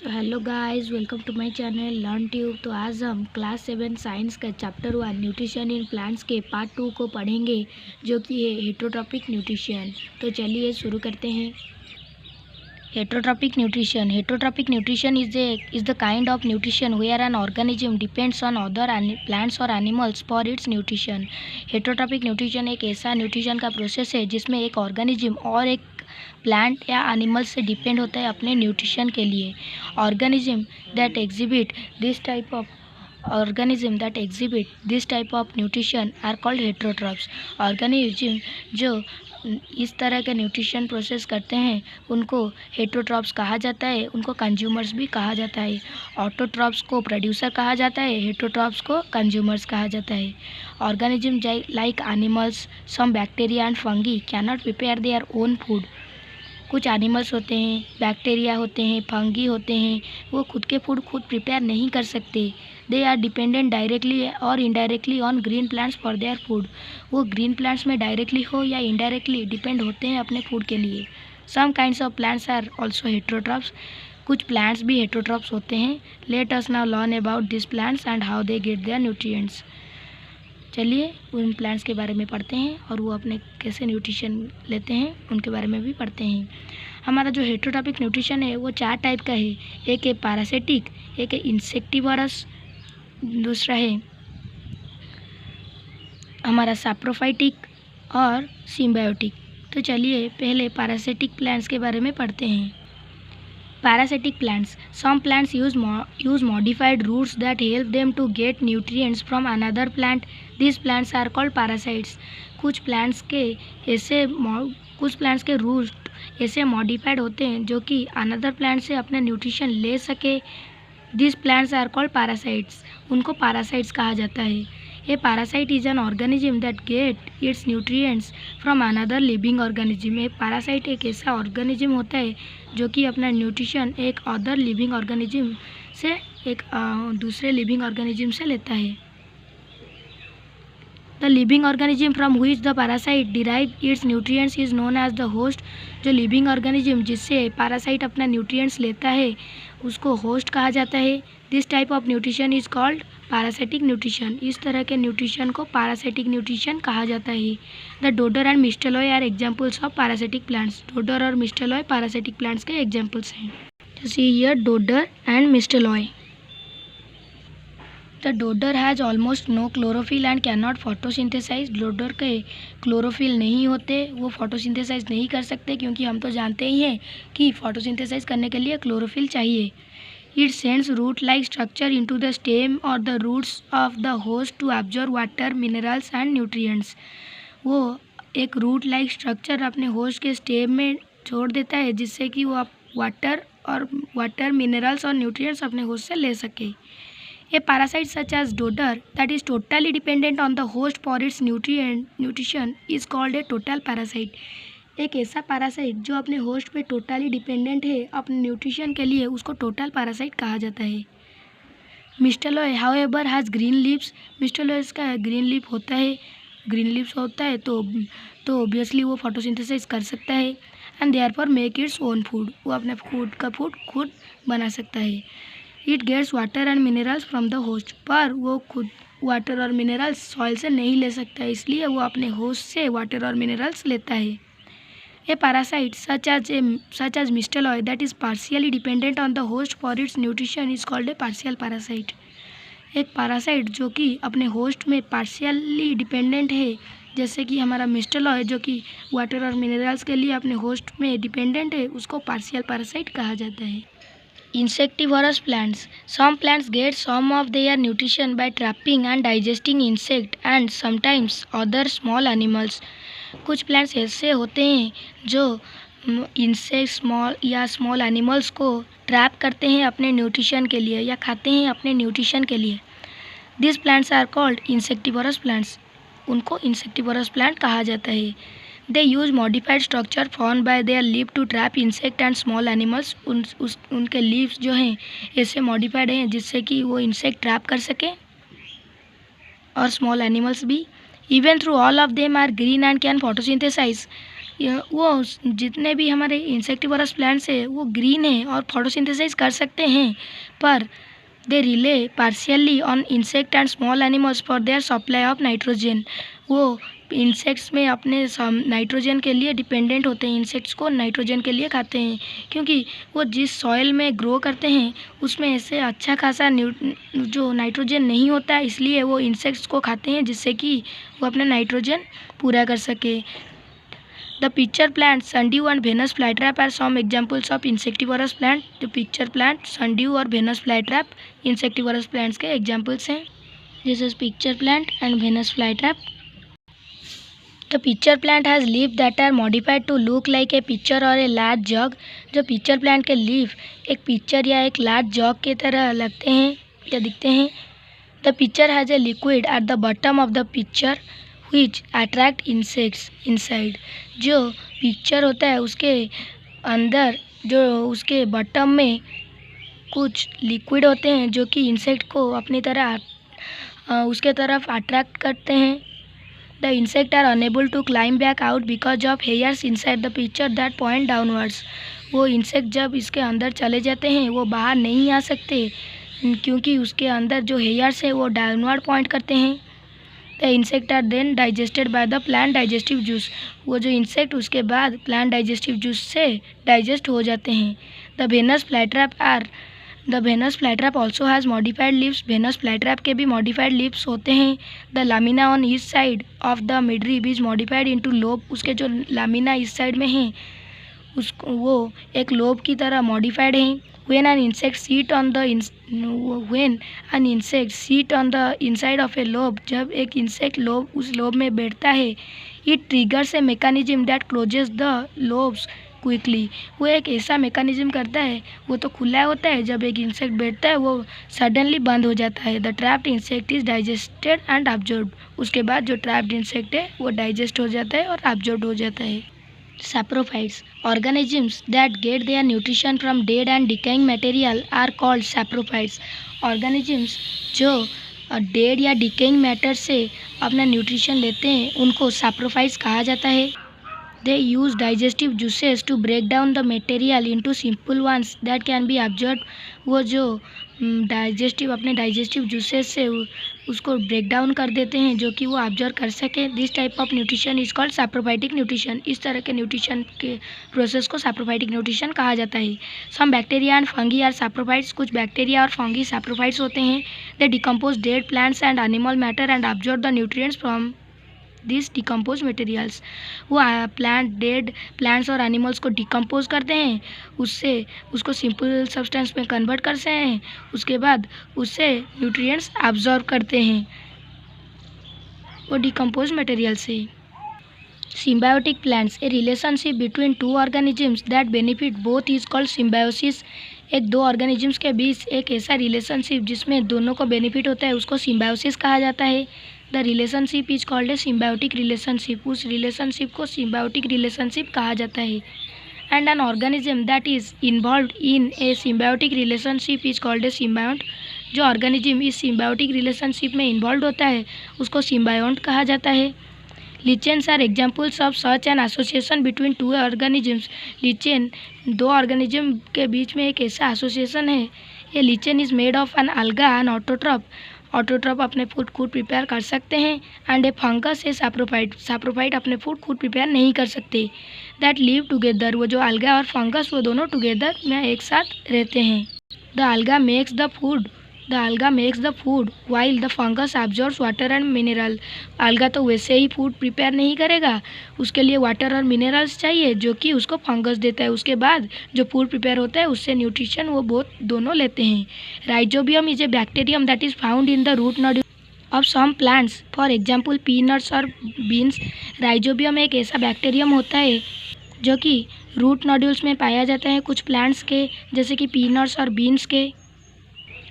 So hello guys, welcome to my channel learn tube. तो आज हम क्लास 7 साइंस का चैप्टर 1 न्यूट्रिशन इन प्लांट्स के पार्ट 2 को पढ़ेंगे, जो कि है हेटरोट्रॉपिक न्यूट्रिशन। तो चलिए शुरू करते हैं। Heterotrophic nutrition is the kind of nutrition where an organism depends on other plants or animals for its nutrition। Heterotrophic nutrition एक ऐसा न्यूट्रिशन का प्रोसेस है जिसमें एक ऑर्गेनिज्म और एक प्लांट या एनिमल से डिपेंड होता है अपने न्यूट्रिशन के लिए। Organism that exhibit this type of nutrition are called heterotrophs. Organism जो इस तरह के न्यूट्रिशन प्रोसेस करते हैं उनको हेटरोट्रॉप्स कहा जाता है। उनको कंज्यूमर्स भी कहा जाता है। ऑटोट्रॉप्स को प्रोड्यूसर कहा जाता है, हेटरोट्रॉप्स को कंज्यूमर्स कहा जाता है। Organism like animals, some bacteria and fungi can not prepare their own food. कुछ एनिमल्स होते हैं, बैक्टीरिया होते हैं, फंगी होते हैं, वो खुद के फूड खुद प्रिपेयर नहीं कर सकते। दे आर डिपेंडेंट डायरेक्टली और indirectly on green plants for their food. वो ग्रीन प्लांट्स में डायरेक्टली हो या इनडायरेक्टली डिपेंड होते हैं अपने फूड के लिए। Some kinds of plants are also heterotrophs. कुछ प्लांट्स भी हेटरोट्रॉप्स होते हैं। Let us now learn about this plants and how they get their nutrients. चलिए उन प्लांट्स के बारे में पढ़ते हैं और वो अपने कैसे न्यूट्रिशन लेते हैं उनके बारे में भी पढ़ते हैं। हमारा जो हेटरोट्रॉपिक न्यूट्रिशन है वो 4 टाइप का है। एक है पैरासिटिक, एक है इंसेक्टिवरस, दूसरा है हमारा सैप्रोफाइटिक और सिम्बायोटिक। तो चलिए पहले पैरासिटिक प्लांट्स के बारे में पढ़ते हैं। Parasitic plants. Some plants use modified roots that help them to get nutrients from another plant. These plants are called parasites. कुछ plants के रूट ऐसे मॉडिफाइड होते हैं जो कि अनदर प्लांट से अपना न्यूट्रिशन ले सके। These plants are called parasites. उनको parasites कहा जाता है। A parasite is an organism that get its nutrients from another living organism। एक parasite एक ऐसा organism होता है जो कि अपना न्यूट्रिशन एक अदर लिविंग ऑर्गेनिज्म से दूसरे लिविंग ऑर्गेनिज्म से लेता है। The living organism from which the parasite derive its nutrients is known as the host. जो लिविंग ऑर्गेनिज्म जिससे पैरासाइट अपना न्यूट्रिएंट्स लेता है उसको होस्ट कहा जाता है। This type of nutrition is called parasitic nutrition. इस तरह के न्यूट्रिशन को पैरासिटिक न्यूट्रिशन कहा जाता है। The dodder and mistletoe are examples of parasitic plants. Dodder और मिस्टेलॉय पैरासिटिक प्लांट्स के एग्जाम्पल्स हैं। जैसे here dodder and mistletoe. The dodder has almost no chlorophyll and can not photosynthesize. Dodder के chlorophyll नहीं होते, वो फोटोसिंथेसाइज नहीं कर सकते, क्योंकि हम तो जानते ही हैं कि फोटोसिंथेसाइज करने के लिए क्लोरोफिल चाहिए। It sends root-like structure into the stem or the roots of the host to absorb water, minerals and nutrients। वो एक रूट-like structure अपने होस्ट के स्टेम में छोड़ देता है जिससे कि वो वाटर मिनरल्स और न्यूट्रिएंट्स अपने होस्ट से ले सके। A parasite such as dodder that is totally dependent on the host for its nutrition is called a total parasite। एक ऐसा पैरासाइट जो अपने होस्ट पे टोटली डिपेंडेंट है अपने न्यूट्रिशन के लिए, उसको टोटल पैरासाइट कहा जाता है। मिस्टेलॉय हाउएवर हैज़ ग्रीन लीव्स। मिस्टेलॉय का ग्रीन लीफ होता है, ग्रीन लीव्स होता है तो ऑब्वियसली वो फोटोसिंथेसिस कर सकता है and therefore make its own food. वो अपने फूड खुद बना सकता है। It gets water and minerals from the host. पर वो खुद वाटर और मिनरल्स सॉइल से नहीं ले सकता, इसलिए वो अपने होस्ट से वाटर और मिनरल्स लेता है। A parasite such as Misteloi that is partially dependent on the host for its nutrition is called a partial parasite। एक पैरासाइट जो कि अपने होस्ट में पार्शियली डिपेंडेंट है, जैसे कि हमारा मिस्टेलॉय जो कि वाटर और मिनरल्स के लिए अपने होस्ट में डिपेंडेंट है, उसको पार्शियल पैरासाइट कहा जाता है। Insectivorous plants. Some plants get some of their nutrition by trapping and digesting insect and sometimes other small animals। कुछ प्लांट्स ऐसे होते हैं जो इंसेक्ट स्मॉल एनिमल्स को ट्रैप करते हैं अपने न्यूट्रिशन के लिए या खाते हैं अपने न्यूट्रिशन के लिए। This plants are called insectivorous plants. उनको इंसेक्टिवरस प्लांट कहा जाता है। They use modified structure form by their leave to trap insect and small animals. उनके लीव्स जो हैं ऐसे मॉडिफाइड हैं जिससे कि वो इंसेक्ट ट्रैप कर सके और स्मॉल एनिमल्स भी। Even though all of them are green and can photosynthesize, वो जितने भी हमारे इंसेक्टिवरस प्लांट्स है वो ग्रीन है और फोटोसिंथेसिस कर सकते हैं, पर they rely partially on insect and small animals for their supply of nitrogen. वो इंसेक्ट्स में अपने नाइट्रोजन के लिए डिपेंडेंट होते हैं, इंसेक्ट्स को नाइट्रोजन के लिए खाते हैं, क्योंकि वो जिस सॉइल में ग्रो करते हैं उसमें ऐसे अच्छा खासा जो नाइट्रोजन नहीं होता है, इसलिए वो इंसेक्ट्स को खाते हैं जिससे कि वो अपना नाइट्रोजन पूरा कर सके। The pitcher plant, sundew and Venus flytrap are some examples of insectivorous plant। जो pitcher plant, sundew और Venus flytrap insectivorous plants के examples हैं। This is pitcher plant and Venus flytrap। The pitcher plant has leaves that are modified to look like a pitcher or a large jug। जो pitcher plant के leaf एक pitcher या एक large jug की तरह लगते हैं या दिखते हैं। The pitcher has a liquid at the bottom of the pitcher which attract insects inside। जो पिक्चर होता है उसके अंदर जो उसके बॉटम में कुछ लिक्विड होते हैं जो कि इंसेक्ट को अपनी तरह उसके तरफ अट्रैक्ट करते हैं। The insect are unable to climb back out because of hairs inside the picture that point downwards. वो इंसेक्ट जब इसके अंदर चले जाते हैं वो बाहर नहीं आ सकते, क्योंकि उसके अंदर जो हेयर्स है वो डाउनवर्ड पॉइंट करते हैं। The insect are then digested by the plant digestive juice. वो जो इंसेक्ट उसके बाद प्लांट डाइजेस्टिव जूस से डाइजेस्ट हो जाते हैं। The Venus flytrap also has modified leaves. Venus flytrap के भी मॉडिफाइड लीव्स होते हैं। The lamina on east side of the midrib is modified into lobe. उसके जो लामिना इस साइड में हैं उसको वो एक लोब की तरह मॉडिफाइड हैं। When an insect sit on the inside of a lobe, जब एक इंसेक्ट लोब उस लोब में बैठता है, it triggers a mechanism that closes the lobes quickly। वो एक ऐसा मेकानिज्म करता है, वो तो खुला होता है, जब एक इंसेक्ट बैठता है वो सडनली बंद हो जाता है। The trapped insect is digested and absorbed. उसके बाद जो ट्रैप्ड इंसेक्ट है वो डाइजेस्ट हो जाता है और अब्जॉर्ब हो जाता है। Saprophytes, organisms that get their nutrition from dead and decaying material are called saprophytes। organisms जो डेड या डिकेइंग मैटर से अपना न्यूट्रिशन लेते हैं उनको saprophytes कहा जाता है। They use digestive juices to break down the material into simple ones that can be absorbed। वो जो अपने डाइजेस्टिव जूसेस से उसको ब्रेक डाउन कर देते हैं जो कि वो ऑब्जर्व कर सके। This type of nutrition is called saprophytic nutrition. इस तरह के न्यूट्रिशन के प्रोसेस को सैप्रोफाइटिक न्यूट्रिशन कहा जाता है। Some bacteria and fungi are saprophytes. कुछ बैक्टीरिया और फंगी सैप्रोफाइट्स होते हैं। They decompose dead plants and animal matter and observe the nutrients from this decompose materials. वो डेड प्लांट्स और एनिमल्स को डिकम्पोज करते हैं, उससे उसको सिंपल सब्सटेंस में कन्वर्ट करते हैं, उसके बाद उससे न्यूट्रिएंट्स एब्जॉर्ब करते हैं वो डिकम्पोज मटेरियल से। Symbiotic plants, A relationship between two organisms that benefit both is called symbiosis. एक दो ऑर्गेनिजम्स के बीच एक ऐसा रिलेशनशिप जिसमें दोनों को बेनिफिट होता है उसको सिम्बायोसिस कहा जाता है। The relationship is called a symbiotic relationship. उस रिलेशनशिप को सिम्बायोटिक रिलेशनशिप कहा जाता है। And an organism that is involved in a symbiotic relationship is called a symbiont. जो ऑर्गेनिज्म इस सिम्बायोटिक रिलेशनशिप में इन्वॉल्व होता है उसको सिम्बायोंट कहा जाता है। Lichens are examples of such an association between two organisms. Lichen दो ऑर्गेनिज्म के बीच में एक ऐसा एसोसिएशन है। ये lichen is made of an alga and autotroph. Autotroph अपने फूड खुद प्रिपेयर कर सकते हैं। एंड ए फंगस है सैप्रोफाइट। सैप्रोफाइट अपने फूड खुद प्रिपेयर नहीं कर सकते। That live together. वो जो अलगा और फंगस वो दोनों टुगेदर में एक साथ रहते हैं। द अलगा makes the food while the fungus absorbs water and mineral. अलगा तो वैसे ही फूड प्रिपेयर नहीं करेगा, उसके लिए वाटर और मिनरल्स चाहिए जो कि उसको फंगस देता है। उसके बाद जो फूड प्रिपेयर होता है उससे न्यूट्रिशन वो दोनों लेते हैं। Rhizobium is a bacterium that is found in the root nodule of some plants, for example peanuts और बीन्स। राइजोबियम एक ऐसा बैक्टीरियम होता है जो कि रूट नोड्यूल्स में पाया जाता है कुछ प्लांट्स के, जैसे कि पीनट्स और बीन्स के।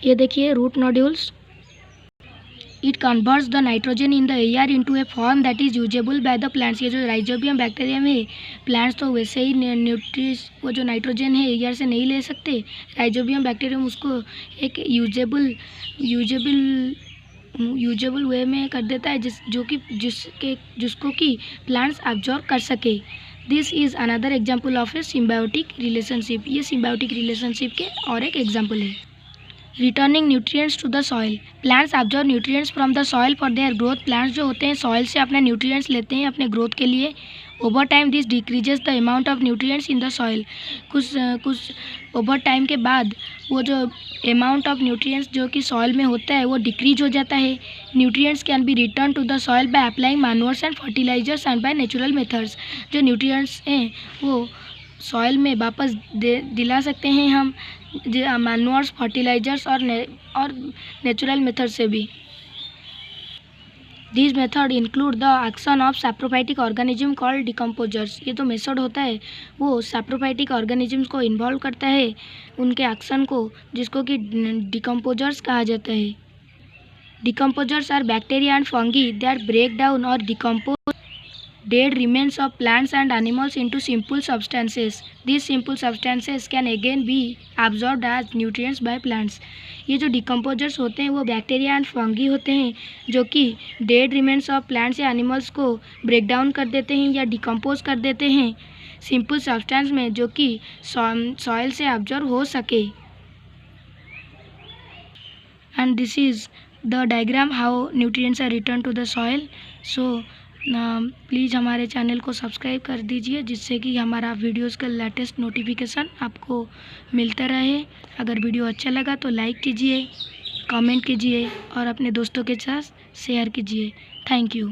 ये देखिए root nodules. It converts the nitrogen in the air into a form that is usable by the plants. ये जो राइजोबियम बैक्टीरियम है, प्लांट्स तो वैसे ही वो जो नाइट्रोजन है एयर से नहीं ले सकते। राइजोबियम बैक्टीरियम उसको एक यूजेबल वे में कर देता है जिसको कि प्लांट्स अब्जॉर्ब कर सके। This is another example of a symbiotic relationship. ये सिम्बायोटिक रिलेशनशिप के और एक एग्जाम्पल है। Returning nutrients to the soil. Plants observe nutrients from the soil for their growth. Plants जो होते हैं सॉइल से अपने न्यूट्रिएंट्स लेते हैं अपने ग्रोथ के लिए। Over time this decreases the amount of nutrients in the soil. कुछ ओवर टाइम के बाद वो जो अमाउंट ऑफ न्यूट्रिएंट्स जो कि सॉइल में होता है वो डिक्रीज हो जाता है। Nutrients can be return to the soil by applying manures and fertilisers and by natural methods. जो न्यूट्रिएंट्स हैं वो सॉइल में वापस दिला सकते हैं हम मैन्योर्स, फर्टिलाइजर्स और नेचुरल मेथड से भी। This method include the action of saprophytic organism called decomposers. ये तो मेथड होता है वो सैप्रोफाइटिक ऑर्गेनिजम्स को इन्वॉल्व करता है उनके एक्शन को, जिसको कि डिकम्पोजर्स कहा जाता है। Decomposers are bacteria and fungi that break down और decompose dead remains of plants and animals into simple substances. These simple substances can again be absorbed as nutrients by plants. ये जो decomposers होते हैं वो bacteria and fungi होते हैं जो कि डेड रिमेन्स ऑफ प्लांट्स या एनिमल्स को ब्रेक डाउन कर देते हैं या डिकम्पोज कर देते हैं सिंपल सब्सटेंस में जो कि सॉइल से ऑब्जर्व हो सके। And this is the diagram how nutrients are return to the soil. So please हमारे चैनल को सब्सक्राइब कर दीजिए जिससे कि हमारा वीडियोज़ का लेटेस्ट नोटिफिकेशन आपको मिलता रहे। अगर वीडियो अच्छा लगा तो लाइक कीजिए, कमेंट कीजिए और अपने दोस्तों के साथ शेयर कीजिए। Thank you.